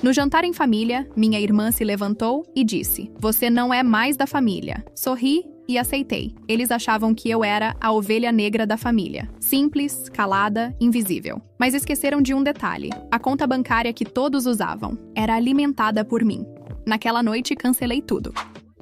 No jantar em família, minha irmã se levantou e disse: "Você não é mais da família." Sorri e aceitei. Eles achavam que eu era a ovelha negra da família. Simples, calada, invisível. Mas esqueceram de um detalhe. A conta bancária que todos usavam era alimentada por mim. Naquela noite, cancelei tudo.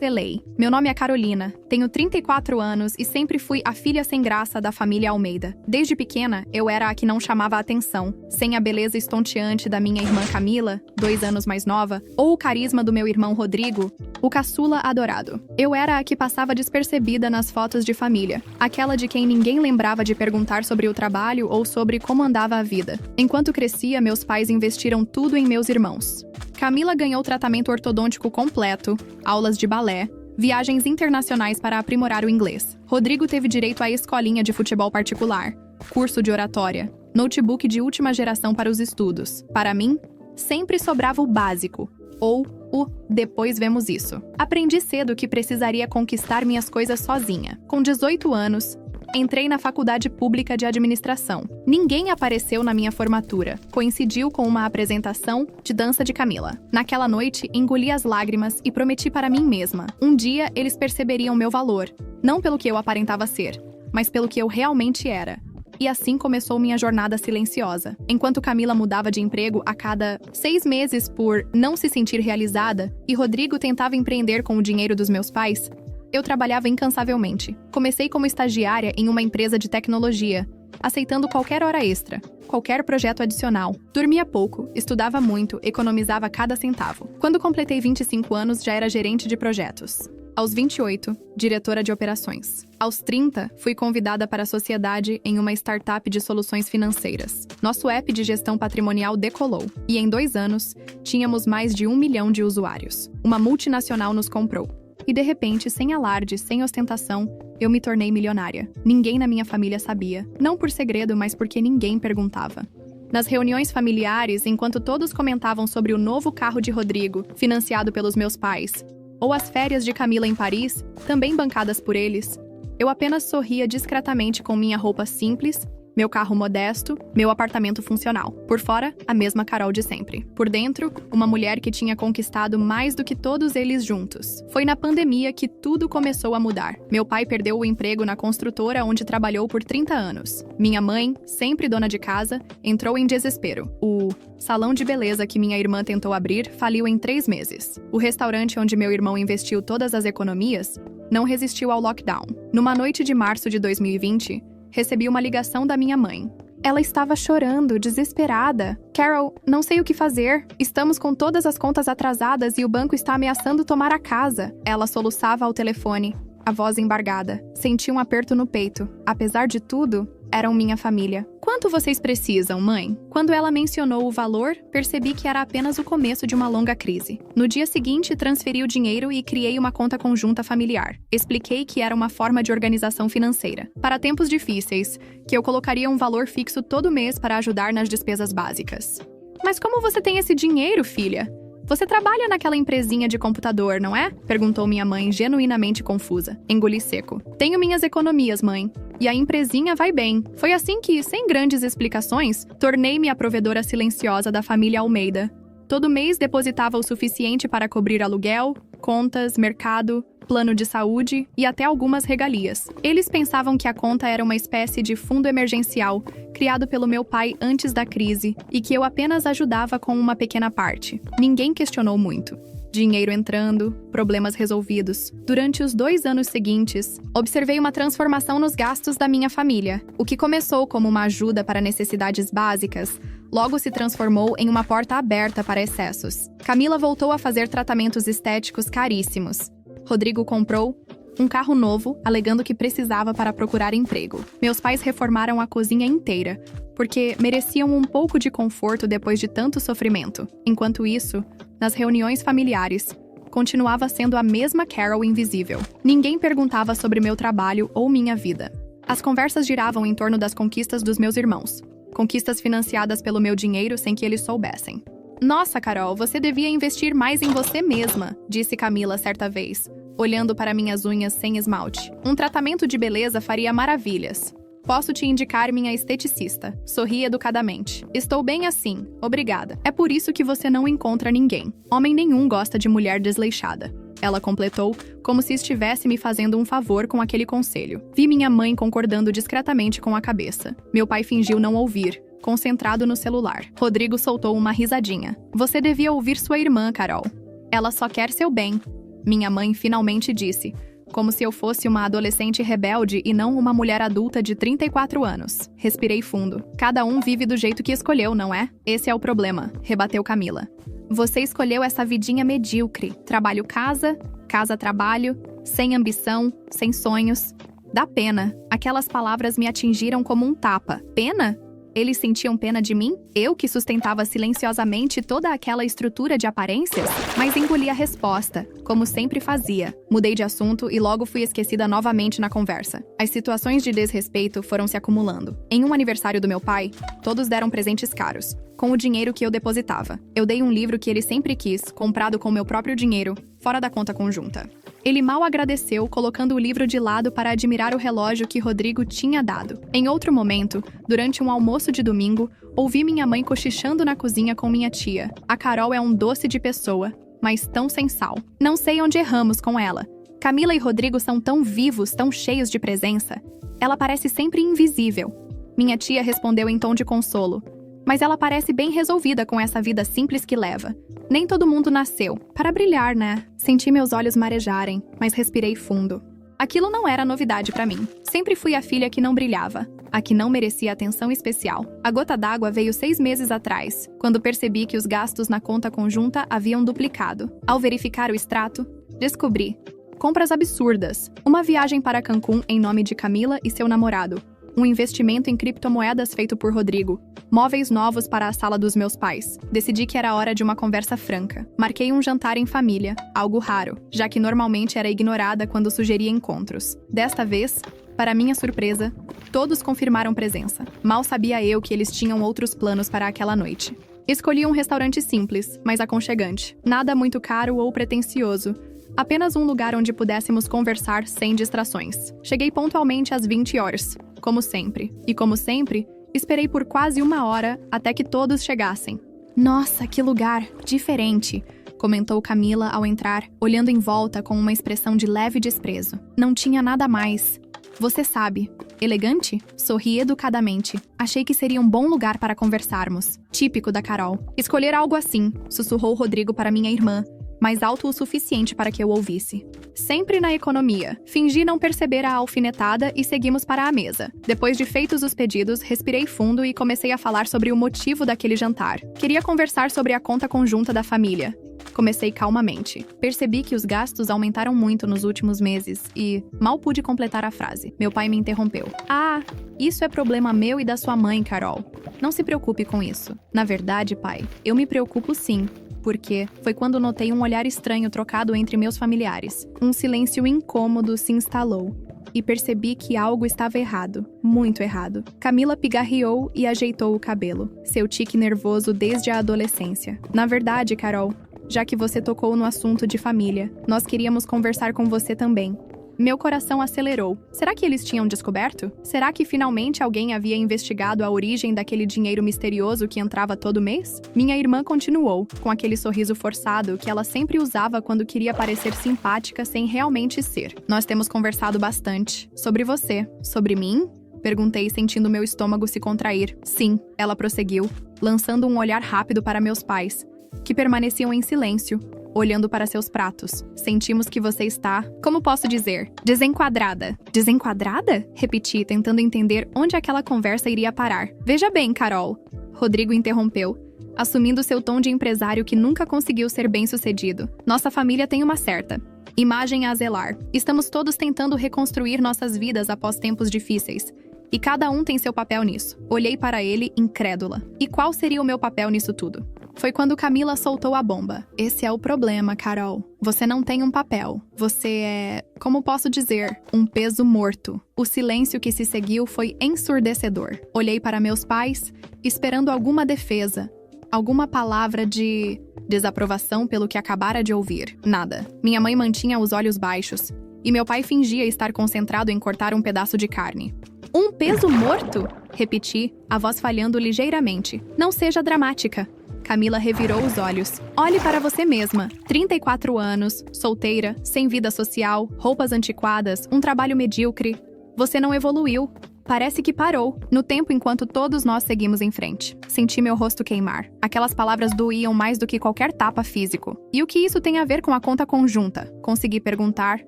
Delay. Meu nome é Carolina, tenho 34 anos e sempre fui a filha sem graça da família Almeida. Desde pequena, eu era a que não chamava a atenção, sem a beleza estonteante da minha irmã Camila, 2 anos mais nova, ou o carisma do meu irmão Rodrigo, o caçula adorado. Eu era a que passava despercebida nas fotos de família, aquela de quem ninguém lembrava de perguntar sobre o trabalho ou sobre como andava a vida. Enquanto crescia, meus pais investiram tudo em meus irmãos. Camila ganhou tratamento ortodôntico completo, aulas de balé, viagens internacionais para aprimorar o inglês. Rodrigo teve direito à escolinha de futebol particular, curso de oratória, notebook de última geração para os estudos. Para mim, sempre sobrava o básico, ou o "depois vemos isso". Aprendi cedo que precisaria conquistar minhas coisas sozinha. Com 18 anos, entrei na faculdade pública de administração. Ninguém apareceu na minha formatura. Coincidiu com uma apresentação de dança de Camila. Naquela noite, engoli as lágrimas e prometi para mim mesma. Um dia, eles perceberiam meu valor. Não pelo que eu aparentava ser, mas pelo que eu realmente era. E assim começou minha jornada silenciosa. Enquanto Camila mudava de emprego a cada 6 meses por não se sentir realizada, e Rodrigo tentava empreender com o dinheiro dos meus pais, eu trabalhava incansavelmente. Comecei como estagiária em uma empresa de tecnologia, aceitando qualquer hora extra, qualquer projeto adicional. Dormia pouco, estudava muito, economizava cada centavo. Quando completei 25 anos, já era gerente de projetos. Aos 28, diretora de operações. Aos 30, fui convidada para a sociedade em uma startup de soluções financeiras. Nosso app de gestão patrimonial decolou. E em 2 anos, tínhamos mais de 1 milhão de usuários. Uma multinacional nos comprou. E de repente, sem alarde, sem ostentação, eu me tornei milionária. Ninguém na minha família sabia. Não por segredo, mas porque ninguém perguntava. Nas reuniões familiares, enquanto todos comentavam sobre o novo carro de Rodrigo, financiado pelos meus pais, ou as férias de Camila em Paris, também bancadas por eles, eu apenas sorria discretamente com minha roupa simples, meu carro modesto, meu apartamento funcional. Por fora, a mesma Carol de sempre. Por dentro, uma mulher que tinha conquistado mais do que todos eles juntos. Foi na pandemia que tudo começou a mudar. Meu pai perdeu o emprego na construtora onde trabalhou por 30 anos. Minha mãe, sempre dona de casa, entrou em desespero. O salão de beleza que minha irmã tentou abrir faliu em 3 meses. O restaurante onde meu irmão investiu todas as economias não resistiu ao lockdown. Numa noite de março de 2020, recebi uma ligação da minha mãe. Ela estava chorando, desesperada. "Carol, não sei o que fazer. Estamos com todas as contas atrasadas e o banco está ameaçando tomar a casa." Ela soluçava ao telefone, a voz embargada. Senti um aperto no peito. Apesar de tudo, eram minha família. "Quanto vocês precisam, mãe?" Quando ela mencionou o valor, percebi que era apenas o começo de uma longa crise. No dia seguinte, transferi o dinheiro e criei uma conta conjunta familiar. Expliquei que era uma forma de organização financeira. Para tempos difíceis, que eu colocaria um valor fixo todo mês para ajudar nas despesas básicas. "Mas como você tem esse dinheiro, filha? Você trabalha naquela empresinha de computador, não é?" perguntou minha mãe, genuinamente confusa. Engoli seco. "Tenho minhas economias, mãe. E a empresinha vai bem." Foi assim que, sem grandes explicações, tornei-me a provedora silenciosa da família Almeida. Todo mês depositava o suficiente para cobrir aluguel, contas, mercado, plano de saúde e até algumas regalias. Eles pensavam que a conta era uma espécie de fundo emergencial, criado pelo meu pai antes da crise, e que eu apenas ajudava com uma pequena parte. Ninguém questionou muito. Dinheiro entrando, problemas resolvidos. Durante os 2 anos seguintes, observei uma transformação nos gastos da minha família. O que começou como uma ajuda para necessidades básicas, logo se transformou em uma porta aberta para excessos. Camila voltou a fazer tratamentos estéticos caríssimos. Rodrigo comprou um carro novo, alegando que precisava para procurar emprego. Meus pais reformaram a cozinha inteira, porque mereciam um pouco de conforto depois de tanto sofrimento. Enquanto isso, nas reuniões familiares, continuava sendo a mesma Carol invisível. Ninguém perguntava sobre meu trabalho ou minha vida. As conversas giravam em torno das conquistas dos meus irmãos. Conquistas financiadas pelo meu dinheiro sem que eles soubessem. "Nossa, Carol, você devia investir mais em você mesma", disse Camila certa vez, olhando para minhas unhas sem esmalte. "Um tratamento de beleza faria maravilhas." Posso te indicar minha esteticista. Sorri educadamente. Estou bem assim, obrigada. É por isso que você não encontra ninguém. Homem nenhum gosta de mulher desleixada. Ela completou, como se estivesse me fazendo um favor com aquele conselho. Vi minha mãe concordando discretamente com a cabeça. Meu pai fingiu não ouvir, concentrado no celular. Rodrigo soltou uma risadinha. Você devia ouvir sua irmã, Carol. Ela só quer seu bem. Minha mãe finalmente disse, como se eu fosse uma adolescente rebelde e não uma mulher adulta de 34 anos. Respirei fundo. Cada um vive do jeito que escolheu, não é? Esse é o problema, rebateu Camila. Você escolheu essa vidinha medíocre. Trabalho-casa, casa-trabalho, sem ambição, sem sonhos. Dá pena. Aquelas palavras me atingiram como um tapa. Pena? Eles sentiam pena de mim? Eu que sustentava silenciosamente toda aquela estrutura de aparências? Mas engoli a resposta, como sempre fazia. Mudei de assunto e logo fui esquecida novamente na conversa. As situações de desrespeito foram se acumulando. Em um aniversário do meu pai, todos deram presentes caros, com o dinheiro que eu depositava. Eu dei um livro que ele sempre quis, comprado com meu próprio dinheiro, fora da conta conjunta. Ele mal agradeceu, colocando o livro de lado para admirar o relógio que Rodrigo tinha dado. Em outro momento, durante um almoço de domingo, ouvi minha mãe cochichando na cozinha com minha tia. A Carol é um doce de pessoa, mas tão sem sal. Não sei onde erramos com ela. Camila e Rodrigo são tão vivos, tão cheios de presença. Ela parece sempre invisível. Minha tia respondeu em tom de consolo. Mas ela parece bem resolvida com essa vida simples que leva. Nem todo mundo nasceu para brilhar, né? Senti meus olhos marejarem, mas respirei fundo. Aquilo não era novidade para mim. Sempre fui a filha que não brilhava, a que não merecia atenção especial. A gota d'água veio 6 meses atrás, quando percebi que os gastos na conta conjunta haviam duplicado. Ao verificar o extrato, descobri compras absurdas. Uma viagem para Cancún em nome de Camila e seu namorado. Um investimento em criptomoedas feito por Rodrigo. Móveis novos para a sala dos meus pais. Decidi que era hora de uma conversa franca. Marquei um jantar em família, algo raro, já que normalmente era ignorada quando sugeria encontros. Desta vez, para minha surpresa, todos confirmaram presença. Mal sabia eu que eles tinham outros planos para aquela noite. Escolhi um restaurante simples, mas aconchegante. Nada muito caro ou pretensioso. Apenas um lugar onde pudéssemos conversar sem distrações. Cheguei pontualmente às 20 horas, como sempre. E como sempre, esperei por quase 1 hora até que todos chegassem. Nossa, que lugar diferente, comentou Camila ao entrar, olhando em volta com uma expressão de leve desprezo. Não tinha nada mais. Você sabe. Elegante? Sorri educadamente. Achei que seria um bom lugar para conversarmos. Típico da Carol. Escolher algo assim, sussurrou Rodrigo para minha irmã, mais alto o suficiente para que eu ouvisse. Sempre na economia. Fingi não perceber a alfinetada e seguimos para a mesa. Depois de feitos os pedidos, respirei fundo e comecei a falar sobre o motivo daquele jantar. Queria conversar sobre a conta conjunta da família. Comecei calmamente. Percebi que os gastos aumentaram muito nos últimos meses e mal pude completar a frase. Meu pai me interrompeu. Ah, isso é problema meu e da sua mãe, Carol. Não se preocupe com isso. Na verdade, pai, eu me preocupo sim. Porque foi quando notei um olhar estranho trocado entre meus familiares. Um silêncio incômodo se instalou. E percebi que algo estava errado. Muito errado. Camila pigarreou e ajeitou o cabelo. Seu tique nervoso desde a adolescência. Na verdade, Carol, já que você tocou no assunto de família, nós queríamos conversar com você também. Meu coração acelerou. Será que eles tinham descoberto? Será que finalmente alguém havia investigado a origem daquele dinheiro misterioso que entrava todo mês? Minha irmã continuou, com aquele sorriso forçado que ela sempre usava quando queria parecer simpática sem realmente ser. Nós temos conversado bastante. Sobre você. Sobre mim? Perguntei, sentindo meu estômago se contrair. Sim, ela prosseguiu, lançando um olhar rápido para meus pais, que permaneciam em silêncio, olhando para seus pratos. Sentimos que você está, como posso dizer, desenquadrada. Desenquadrada? Repeti, tentando entender onde aquela conversa iria parar. Veja bem, Carol. Rodrigo interrompeu, assumindo seu tom de empresário que nunca conseguiu ser bem-sucedido. Nossa família tem uma certa imagem a zelar. Estamos todos tentando reconstruir nossas vidas após tempos difíceis. E cada um tem seu papel nisso. Olhei para ele, incrédula. E qual seria o meu papel nisso tudo? Foi quando Camila soltou a bomba. Esse é o problema, Carol. Você não tem um papel. Você é, como posso dizer, um peso morto. O silêncio que se seguiu foi ensurdecedor. Olhei para meus pais, esperando alguma defesa, alguma palavra de desaprovação pelo que acabara de ouvir. Nada. Minha mãe mantinha os olhos baixos, e meu pai fingia estar concentrado em cortar um pedaço de carne. Um peso morto? Repeti, a voz falhando ligeiramente. Não seja dramática. Camila revirou os olhos. Olhe para você mesma. 34 anos, solteira, sem vida social, roupas antiquadas, um trabalho medíocre. Você não evoluiu. Parece que parou, no tempo enquanto todos nós seguimos em frente. Senti meu rosto queimar. Aquelas palavras doíam mais do que qualquer tapa físico. E o que isso tem a ver com a conta conjunta? Consegui perguntar,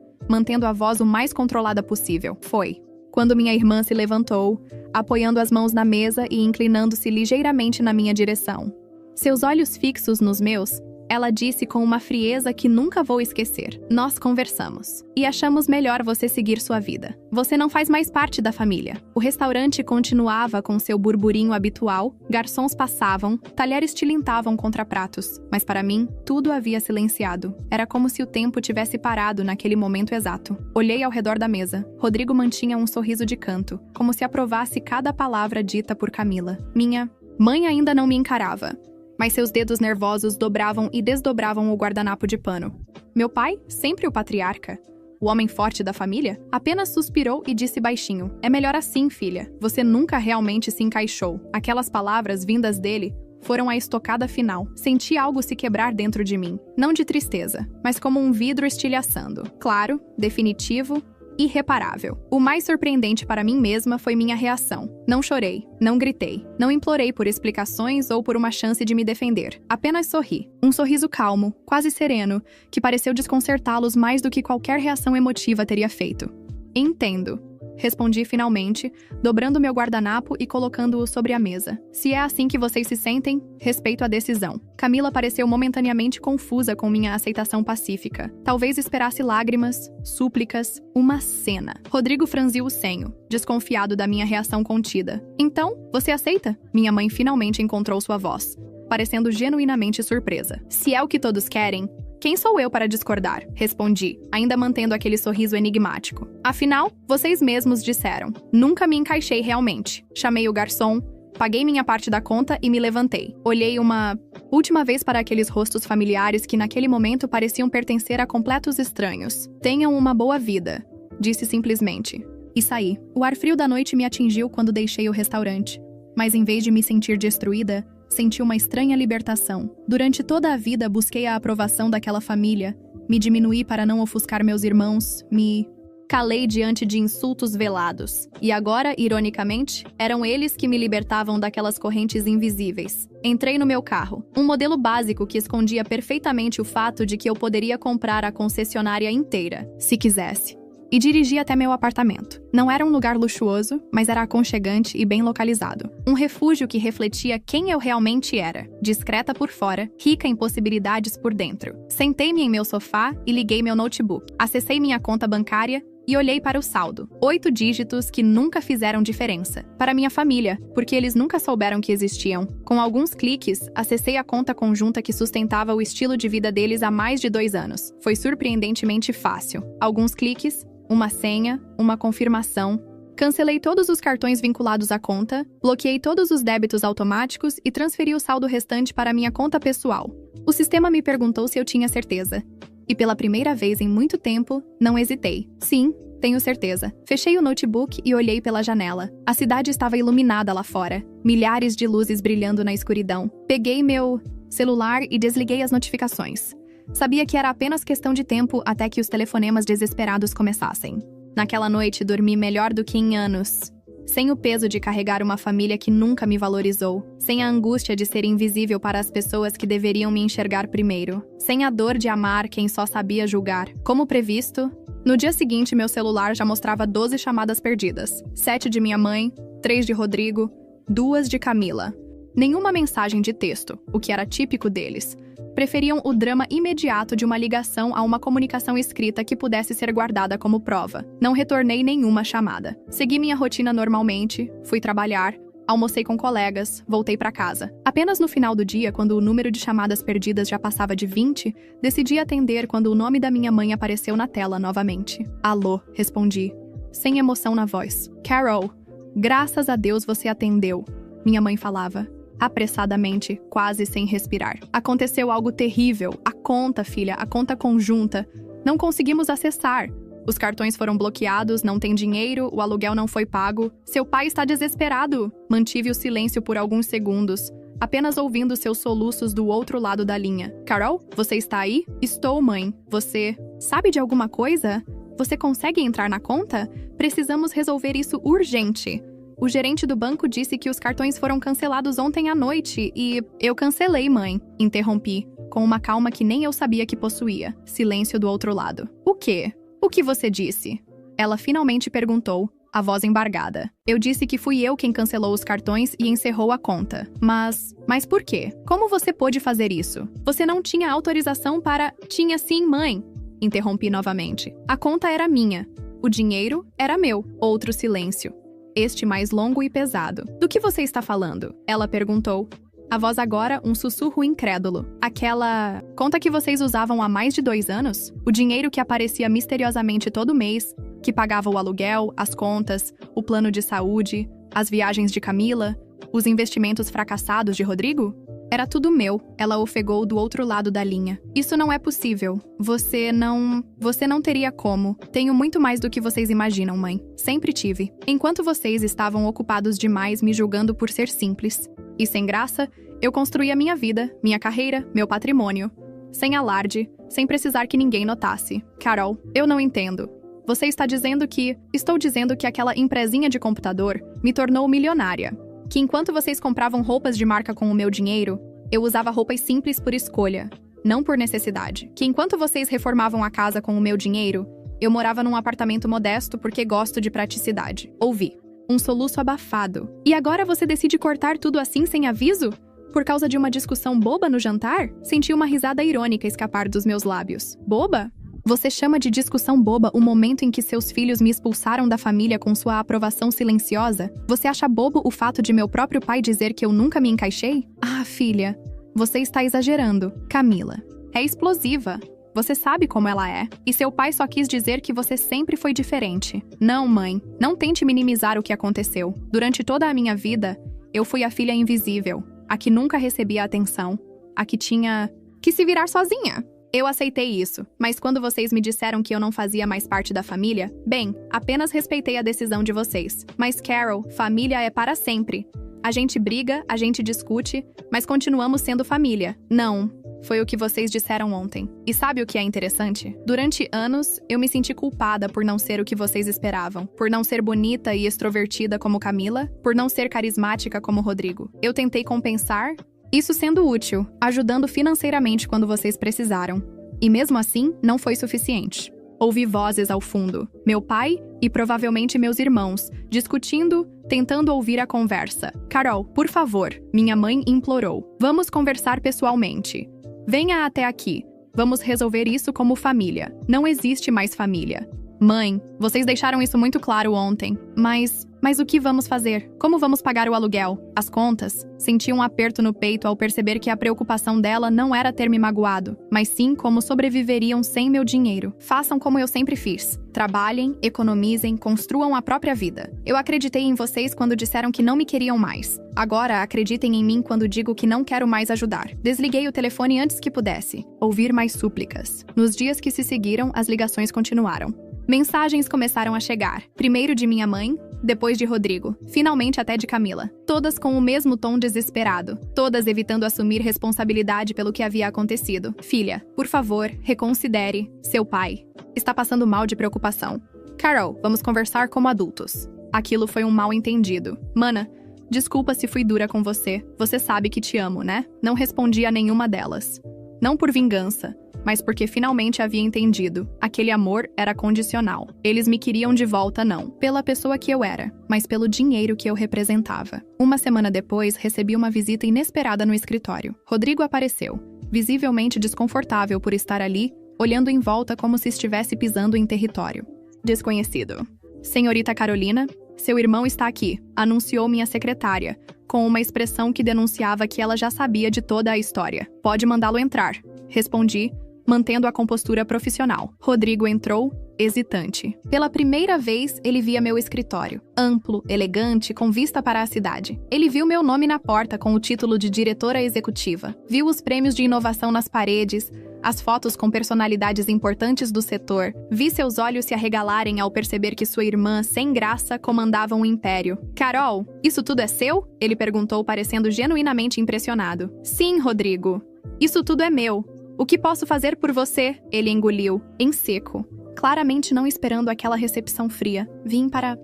mantendo a voz o mais controlada possível. Foi quando minha irmã se levantou, apoiando as mãos na mesa e inclinando-se ligeiramente na minha direção. Seus olhos fixos nos meus, ela disse com uma frieza que nunca vou esquecer. Nós conversamos. E achamos melhor você seguir sua vida. Você não faz mais parte da família. O restaurante continuava com seu burburinho habitual, garçons passavam, talheres tilintavam contra pratos. Mas para mim, tudo havia silenciado. Era como se o tempo tivesse parado naquele momento exato. Olhei ao redor da mesa. Rodrigo mantinha um sorriso de canto, como se aprovasse cada palavra dita por Camila. Minha mãe ainda não me encarava, mas seus dedos nervosos dobravam e desdobravam o guardanapo de pano. Meu pai, sempre o patriarca, o homem forte da família, apenas suspirou e disse baixinho: "É melhor assim, filha. Você nunca realmente se encaixou." Aquelas palavras vindas dele foram a estocada final. Senti algo se quebrar dentro de mim, não de tristeza, mas como um vidro estilhaçando. Claro, definitivo, irreparável. O mais surpreendente para mim mesma foi minha reação. Não chorei, não gritei, não implorei por explicações ou por uma chance de me defender. Apenas sorri. Um sorriso calmo, quase sereno, que pareceu desconcertá-los mais do que qualquer reação emotiva teria feito. Entendo. Respondi finalmente, dobrando meu guardanapo e colocando-o sobre a mesa. Se é assim que vocês se sentem, respeito a decisão. Camila pareceu momentaneamente confusa com minha aceitação pacífica. Talvez esperasse lágrimas, súplicas, uma cena. Rodrigo franziu o senho, desconfiado da minha reação contida. Então, você aceita? Minha mãe finalmente encontrou sua voz, parecendo genuinamente surpresa. Se é o que todos querem, quem sou eu para discordar? Respondi, ainda mantendo aquele sorriso enigmático. Afinal, vocês mesmos disseram. Nunca me encaixei realmente. Chamei o garçom, paguei minha parte da conta e me levantei. Olhei uma última vez para aqueles rostos familiares que naquele momento pareciam pertencer a completos estranhos. Tenham uma boa vida, disse simplesmente. E saí. O ar frio da noite me atingiu quando deixei o restaurante. Mas em vez de me sentir destruída, senti uma estranha libertação. Durante toda a vida busquei a aprovação daquela família, me diminuí para não ofuscar meus irmãos, me calei diante de insultos velados. E agora, ironicamente, eram eles que me libertavam daquelas correntes invisíveis. Entrei no meu carro, um modelo básico que escondia perfeitamente o fato de que eu poderia comprar a concessionária inteira, se quisesse. E dirigi até meu apartamento. Não era um lugar luxuoso, mas era aconchegante e bem localizado. Um refúgio que refletia quem eu realmente era. Discreta por fora, rica em possibilidades por dentro. Sentei-me em meu sofá e liguei meu notebook. Acessei minha conta bancária e olhei para o saldo. 8 dígitos que nunca fizeram diferença. Para minha família, porque eles nunca souberam que existiam. Com alguns cliques, acessei a conta conjunta que sustentava o estilo de vida deles há mais de 2 anos. Foi surpreendentemente fácil. Alguns cliques, uma senha, uma confirmação. Cancelei todos os cartões vinculados à conta, bloqueei todos os débitos automáticos e transferi o saldo restante para minha conta pessoal. O sistema me perguntou se eu tinha certeza. E pela primeira vez em muito tempo, não hesitei. Sim, tenho certeza. Fechei o notebook e olhei pela janela. A cidade estava iluminada lá fora, milhares de luzes brilhando na escuridão. Peguei meu celular e desliguei as notificações. Sabia que era apenas questão de tempo até que os telefonemas desesperados começassem. Naquela noite, dormi melhor do que em anos. Sem o peso de carregar uma família que nunca me valorizou. Sem a angústia de ser invisível para as pessoas que deveriam me enxergar primeiro. Sem a dor de amar quem só sabia julgar. Como previsto, no dia seguinte meu celular já mostrava 12 chamadas perdidas. 7 de minha mãe, 3 de Rodrigo, 2 de Camila. Nenhuma mensagem de texto, o que era típico deles. Preferiam o drama imediato de uma ligação a uma comunicação escrita que pudesse ser guardada como prova. Não retornei nenhuma chamada. Segui minha rotina normalmente, fui trabalhar, almocei com colegas, voltei para casa. Apenas no final do dia, quando o número de chamadas perdidas já passava de 20, decidi atender quando o nome da minha mãe apareceu na tela novamente. Alô, respondi, sem emoção na voz. Carol, graças a Deus você atendeu, minha mãe falava. Apressadamente, quase sem respirar. Aconteceu algo terrível. A conta, filha, a conta conjunta. Não conseguimos acessar. Os cartões foram bloqueados, não tem dinheiro, o aluguel não foi pago. Seu pai está desesperado. Mantive o silêncio por alguns segundos, apenas ouvindo seus soluços do outro lado da linha. Carol, você está aí? Estou, mãe. Você sabe de alguma coisa? Você consegue entrar na conta? Precisamos resolver isso urgente. O gerente do banco disse que os cartões foram cancelados ontem à noite e... Eu cancelei, mãe. Interrompi, com uma calma que nem eu sabia que possuía. Silêncio do outro lado. O quê? O que você disse? Ela finalmente perguntou, a voz embargada. Eu disse que fui eu quem cancelou os cartões e encerrou a conta. Mas por quê? Como você pôde fazer isso? Você não tinha autorização para... Tinha sim, mãe. Interrompi novamente. A conta era minha. O dinheiro era meu. Outro silêncio. Este mais longo e pesado. Do que você está falando? Ela perguntou. A voz agora um sussurro incrédulo. Aquela conta que vocês usavam há mais de 2 anos? O dinheiro que aparecia misteriosamente todo mês, que pagava o aluguel, as contas, o plano de saúde, as viagens de Camila, os investimentos fracassados de Rodrigo? Era tudo meu, ela ofegou do outro lado da linha. Isso não é possível. Você não teria como. Tenho muito mais do que vocês imaginam, mãe. Sempre tive. Enquanto vocês estavam ocupados demais me julgando por ser simples e sem graça, eu construí a minha vida, minha carreira, meu patrimônio. Sem alarde, sem precisar que ninguém notasse. Carol, eu não entendo. Você está dizendo que... Estou dizendo que aquela empresinha de computador me tornou milionária. Que enquanto vocês compravam roupas de marca com o meu dinheiro, eu usava roupas simples por escolha, não por necessidade. Que enquanto vocês reformavam a casa com o meu dinheiro, eu morava num apartamento modesto porque gosto de praticidade. Ouvi. Um soluço abafado. E agora você decide cortar tudo assim sem aviso? Por causa de uma discussão boba no jantar? Senti uma risada irônica escapar dos meus lábios. Boba? Você chama de discussão boba o momento em que seus filhos me expulsaram da família com sua aprovação silenciosa? Você acha bobo o fato de meu próprio pai dizer que eu nunca me encaixei? Ah, filha, você está exagerando. Camila, é explosiva. Você sabe como ela é. E seu pai só quis dizer que você sempre foi diferente. Não, mãe, não tente minimizar o que aconteceu. Durante toda a minha vida, eu fui a filha invisível, a que nunca recebia atenção, a que tinha que se virar sozinha. Eu aceitei isso, mas quando vocês me disseram que eu não fazia mais parte da família, bem, apenas respeitei a decisão de vocês. Mas Carol, família é para sempre. A gente briga, a gente discute, mas continuamos sendo família. Não, foi o que vocês disseram ontem. E sabe o que é interessante? Durante anos, eu me senti culpada por não ser o que vocês esperavam, por não ser bonita e extrovertida como Camila, por não ser carismática como Rodrigo. Eu tentei compensar, isso sendo útil, ajudando financeiramente quando vocês precisaram. E mesmo assim, não foi suficiente. Ouvi vozes ao fundo, meu pai e provavelmente meus irmãos, discutindo, tentando ouvir a conversa. Carol, por favor, minha mãe implorou. Vamos conversar pessoalmente. Venha até aqui. Vamos resolver isso como família. Não existe mais família. Mãe, vocês deixaram isso muito claro ontem. Mas o que vamos fazer? Como vamos pagar o aluguel? As contas? Senti um aperto no peito ao perceber que a preocupação dela não era ter me magoado, mas sim como sobreviveriam sem meu dinheiro. Façam como eu sempre fiz. Trabalhem, economizem, construam a própria vida. Eu acreditei em vocês quando disseram que não me queriam mais. Agora, acreditem em mim quando digo que não quero mais ajudar. Desliguei o telefone antes que pudesse ouvir mais súplicas. Nos dias que se seguiram, as ligações continuaram. Mensagens começaram a chegar, primeiro de minha mãe, depois de Rodrigo, finalmente até de Camila. Todas com o mesmo tom desesperado, todas evitando assumir responsabilidade pelo que havia acontecido. Filha, por favor, reconsidere. Seu pai está passando mal de preocupação. Carol, vamos conversar como adultos. Aquilo foi um mal-entendido. Mana, desculpa se fui dura com você. Você sabe que te amo, né? Não respondi a nenhuma delas. Não por vingança, mas porque finalmente havia entendido. Aquele amor era condicional. Eles me queriam de volta não pela pessoa que eu era, mas pelo dinheiro que eu representava. Uma semana depois, recebi uma visita inesperada no escritório. Rodrigo apareceu, visivelmente desconfortável por estar ali, olhando em volta como se estivesse pisando em território desconhecido. Senhorita Carolina, seu irmão está aqui, anunciou minha secretária, com uma expressão que denunciava que ela já sabia de toda a história. Pode mandá-lo entrar, respondi, mantendo a compostura profissional. Rodrigo entrou, hesitante. Pela primeira vez, ele via meu escritório. Amplo, elegante, com vista para a cidade. Ele viu meu nome na porta com o título de diretora executiva. Viu os prêmios de inovação nas paredes, as fotos com personalidades importantes do setor. Vi seus olhos se arregalarem ao perceber que sua irmã, sem graça, comandava um império. Carol, isso tudo é seu? Ele perguntou, parecendo genuinamente impressionado. Sim, Rodrigo. Isso tudo é meu. O que posso fazer por você? Ele engoliu, em seco. Claramente não esperando aquela recepção fria. Vim para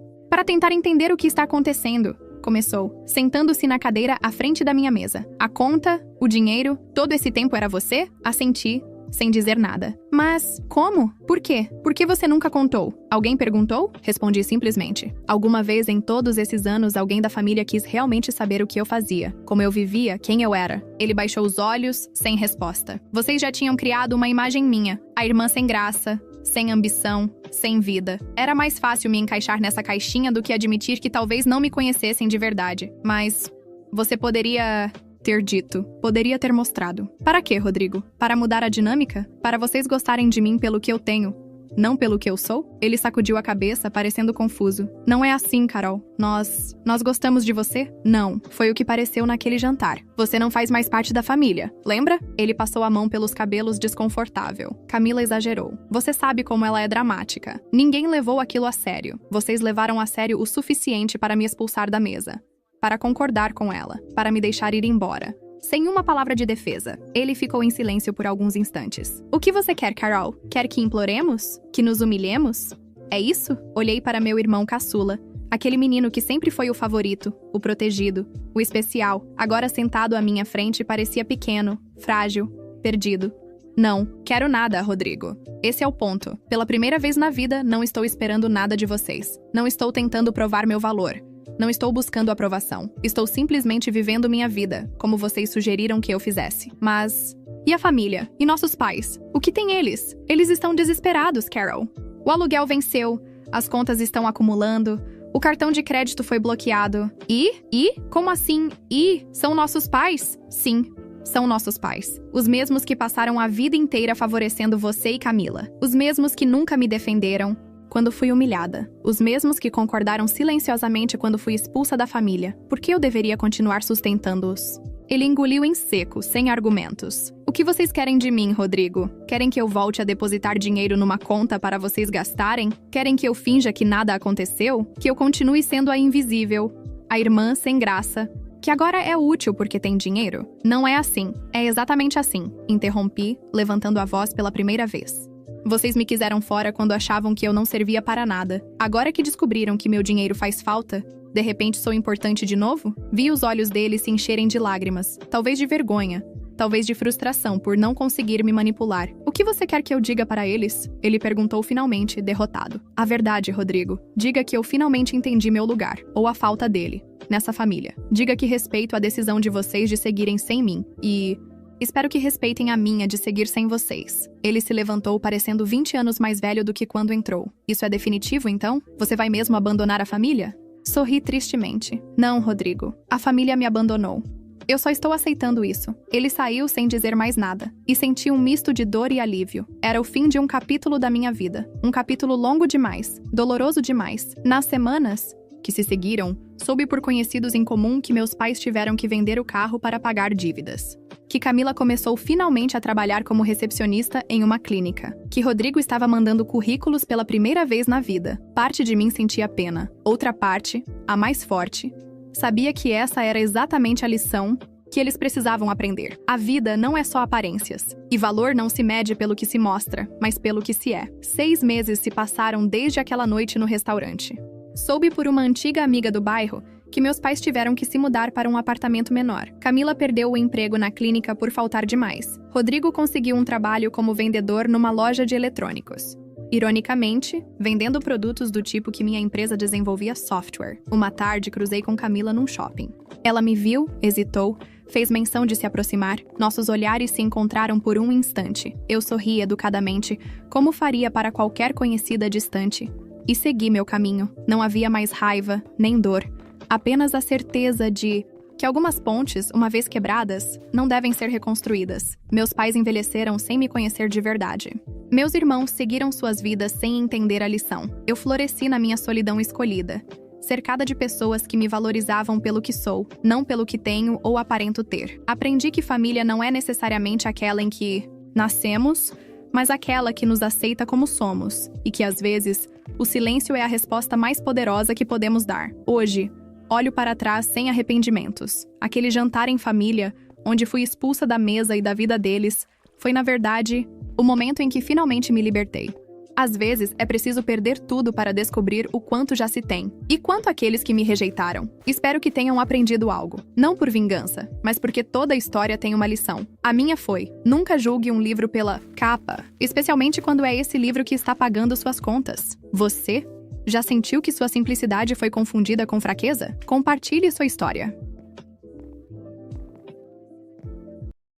tentar entender o que está acontecendo. Começou, sentando-se na cadeira à frente da minha mesa. A conta, o dinheiro, todo esse tempo era você? Assenti, sem dizer nada. Mas como? Por quê? Por que você nunca contou? Alguém perguntou? Respondi simplesmente. Alguma vez em todos esses anos, alguém da família quis realmente saber o que eu fazia, como eu vivia, quem eu era. Ele baixou os olhos, sem resposta. Vocês já tinham criado uma imagem minha. A irmã sem graça, sem ambição, sem vida. Era mais fácil me encaixar nessa caixinha do que admitir que talvez não me conhecessem de verdade. Mas você poderia ter dito, poderia ter mostrado. Para quê, Rodrigo? Para mudar a dinâmica? Para vocês gostarem de mim pelo que eu tenho, não pelo que eu sou? Ele sacudiu a cabeça, parecendo confuso. Não é assim, Carol. Nós gostamos de você? Não. Foi o que pareceu naquele jantar. Você não faz mais parte da família, lembra? Ele passou a mão pelos cabelos, desconfortável. Camila exagerou. Você sabe como ela é dramática. Ninguém levou aquilo a sério. Vocês levaram a sério o suficiente para me expulsar da mesa. Para concordar com ela. Para me deixar ir embora. Sem uma palavra de defesa, ele ficou em silêncio por alguns instantes. O que você quer, Carol? Quer que imploremos? Que nos humilhemos? É isso? Olhei para meu irmão caçula, aquele menino que sempre foi o favorito, o protegido, o especial, agora sentado à minha frente parecia pequeno, frágil, perdido. Não, quero nada, Rodrigo. Esse é o ponto. Pela primeira vez na vida, não estou esperando nada de vocês. Não estou tentando provar meu valor. Não estou buscando aprovação. Estou simplesmente vivendo minha vida, como vocês sugeriram que eu fizesse. Mas... e a família? E nossos pais? O que tem eles? Eles estão desesperados, Carol. O aluguel venceu, as contas estão acumulando, o cartão de crédito foi bloqueado. E? Como assim? São nossos pais? Sim, são nossos pais. Os mesmos que passaram a vida inteira favorecendo você e Camila. Os mesmos que nunca me defenderam quando fui humilhada. Os mesmos que concordaram silenciosamente quando fui expulsa da família. Por que eu deveria continuar sustentando-os? Ele engoliu em seco, sem argumentos. O que vocês querem de mim, Rodrigo? Querem que eu volte a depositar dinheiro numa conta para vocês gastarem? Querem que eu finja que nada aconteceu? Que eu continue sendo a invisível, a irmã sem graça, que agora é útil porque tem dinheiro? Não é assim. É exatamente assim. Interrompi, levantando a voz pela primeira vez. Vocês me quiseram fora quando achavam que eu não servia para nada. Agora que descobriram que meu dinheiro faz falta, de repente sou importante de novo? Vi os olhos dele se encherem de lágrimas, talvez de vergonha, talvez de frustração por não conseguir me manipular. O que você quer que eu diga para eles? Ele perguntou finalmente, derrotado. A verdade, Rodrigo. Diga que eu finalmente entendi meu lugar, ou a falta dele, nessa família. Diga que respeito a decisão de vocês de seguirem sem mim e... espero que respeitem a minha de seguir sem vocês. Ele se levantou parecendo 20 anos mais velho do que quando entrou. Isso é definitivo, então? Você vai mesmo abandonar a família? Sorri tristemente. Não, Rodrigo. A família me abandonou. Eu só estou aceitando isso. Ele saiu sem dizer mais nada. E senti um misto de dor e alívio. Era o fim de um capítulo da minha vida. Um capítulo longo demais. Doloroso demais. Nas semanas que se seguiram, soube por conhecidos em comum que meus pais tiveram que vender o carro para pagar dívidas. Que Camila começou finalmente a trabalhar como recepcionista em uma clínica. Que Rodrigo estava mandando currículos pela primeira vez na vida. Parte de mim sentia pena. Outra parte, a mais forte, sabia que essa era exatamente a lição que eles precisavam aprender. A vida não é só aparências. E valor não se mede pelo que se mostra, mas pelo que se é. 6 meses se passaram desde aquela noite no restaurante. Soube por uma antiga amiga do bairro que meus pais tiveram que se mudar para um apartamento menor. Camila perdeu o emprego na clínica por faltar demais. Rodrigo conseguiu um trabalho como vendedor numa loja de eletrônicos. Ironicamente, vendendo produtos do tipo que minha empresa desenvolvia software. Uma tarde, cruzei com Camila num shopping. Ela me viu, hesitou, fez menção de se aproximar. Nossos olhares se encontraram por um instante. Eu sorri educadamente, como faria para qualquer conhecida distante. E segui meu caminho. Não havia mais raiva, nem dor. Apenas a certeza de que algumas pontes, uma vez quebradas, não devem ser reconstruídas. Meus pais envelheceram sem me conhecer de verdade. Meus irmãos seguiram suas vidas sem entender a lição. Eu floresci na minha solidão escolhida, cercada de pessoas que me valorizavam pelo que sou, não pelo que tenho ou aparento ter. Aprendi que família não é necessariamente aquela em que nascemos, mas aquela que nos aceita como somos, e que às vezes o silêncio é a resposta mais poderosa que podemos dar. Hoje, olho para trás sem arrependimentos. Aquele jantar em família, onde fui expulsa da mesa e da vida deles, foi, na verdade, o momento em que finalmente me libertei. Às vezes, é preciso perder tudo para descobrir o quanto já se tem. E quanto àqueles que me rejeitaram? Espero que tenham aprendido algo. Não por vingança, mas porque toda história tem uma lição. A minha foi: nunca julgue um livro pela capa, especialmente quando é esse livro que está pagando suas contas. Você já sentiu que sua simplicidade foi confundida com fraqueza? Compartilhe sua história.